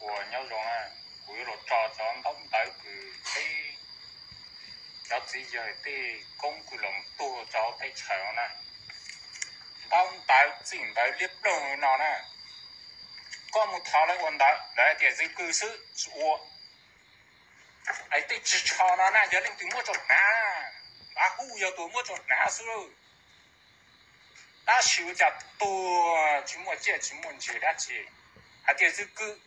của nhau rồi à của nó cho đóng tới từ cái cho chỉ giờ thì công của lòng tua cho thấy chờ nè đóng tới chỉnh tới liếp đường nó nè có một thảo lại vấn đề đấy thì gì cư xử của ấy thì chỉ cho nó nè giờ lên từ mua chốt nè đã hú giờ tôi mua chốt nè xưa đã chịu chặt tua chỉ mua chỉ đã chỉ hay thì gì cư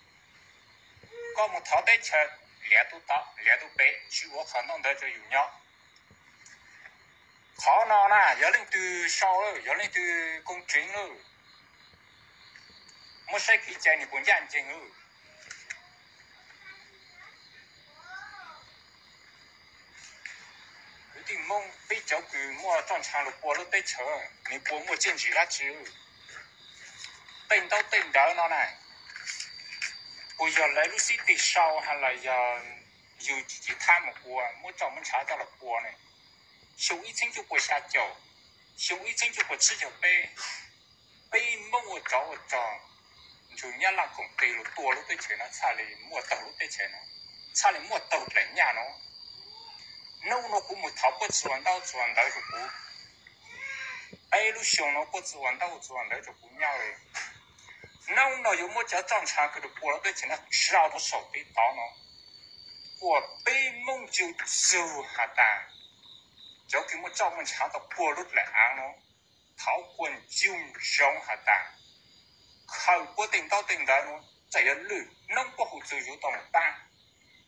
có một thảo đấy chờ lẽ tôi bé chỉ có khả năng đấy cho dùng nhau khó nó nè giờ lên từ sau rồi giờ lên từ công trình rồi một sai khi chạy thì cũng nhận chừng rồi thì mong bây giờ cứ mua trong trang lục bùa lúc tới chờ mình bùa mua trên chỉ là chứ tên đó nó này bây giờ lấy lúc xí thì sau hay là giờ dù chỉ tham một bùa mua trong mình trả cho là bùa này số ít chính chục của xa chậu số ít chính chục của吃酒杯杯梦我找主要让公杯了多了对钱了差里摸到了对钱了差里摸到人家喏nó cũng một tháo bớt chuyển到就不ấy lúc xong nó bớt chuyển到就不nhau rồi nó有么叫正常个的过了对钱了知道的手背刀呢我被梦就走哈哒就给我找们查到过路来安咯逃滚就凶哈哒靠过顶到咯这一路弄不好就有动荡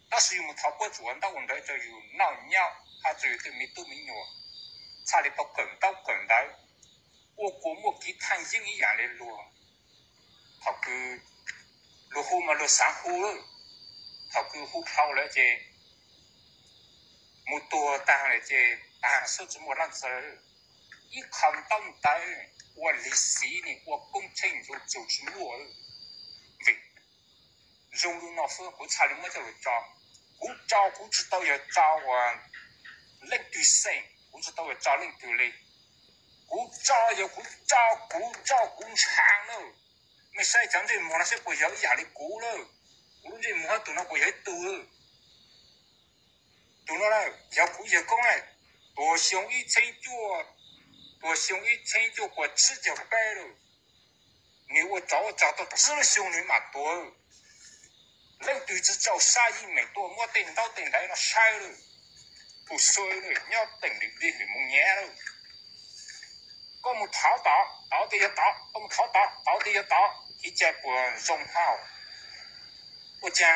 但是有逃过转到我们就有闹尿他就有对没都没有差里到梗到我国莫给探阴一样的路他个路后嘛路山湖了他个湖漂了这木多大了这手指莫让子一看到带我历史呢我工程就是我对融入那份不差里么就找古知道要找啊领导谁古知道要找领导嘞古找工厂了没晒讲这莫那些不要压力古了古这莫都那不要多都那了要古也讲嘞多想一千就过吃就白了你我找到吃了兄弟嘛多领导只找3亿美多莫顶到那晒了不衰了要等你去蒙年了我们淘到底要到我们淘到底要到一家不容好我讲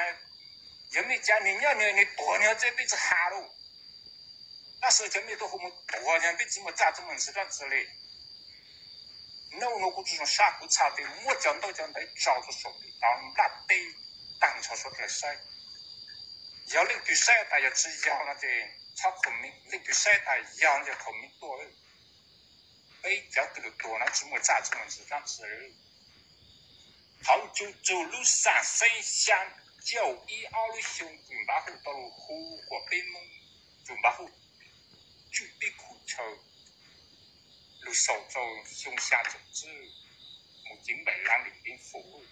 人们讲你多年这辈子哈喽那时候没都和我们多年辈子么咋这么知道之类那我估计从啥不差的我讲到找着手里当那得当场说来晒要领对晒大家只要那的超口名领对晒大一样的口名多了被叫得多那只么咋这么知道之类好就走路上山乡912的兄弟把后到湖或被梦就把后就被苦愁路手中胸下种子母亲本让领兵服务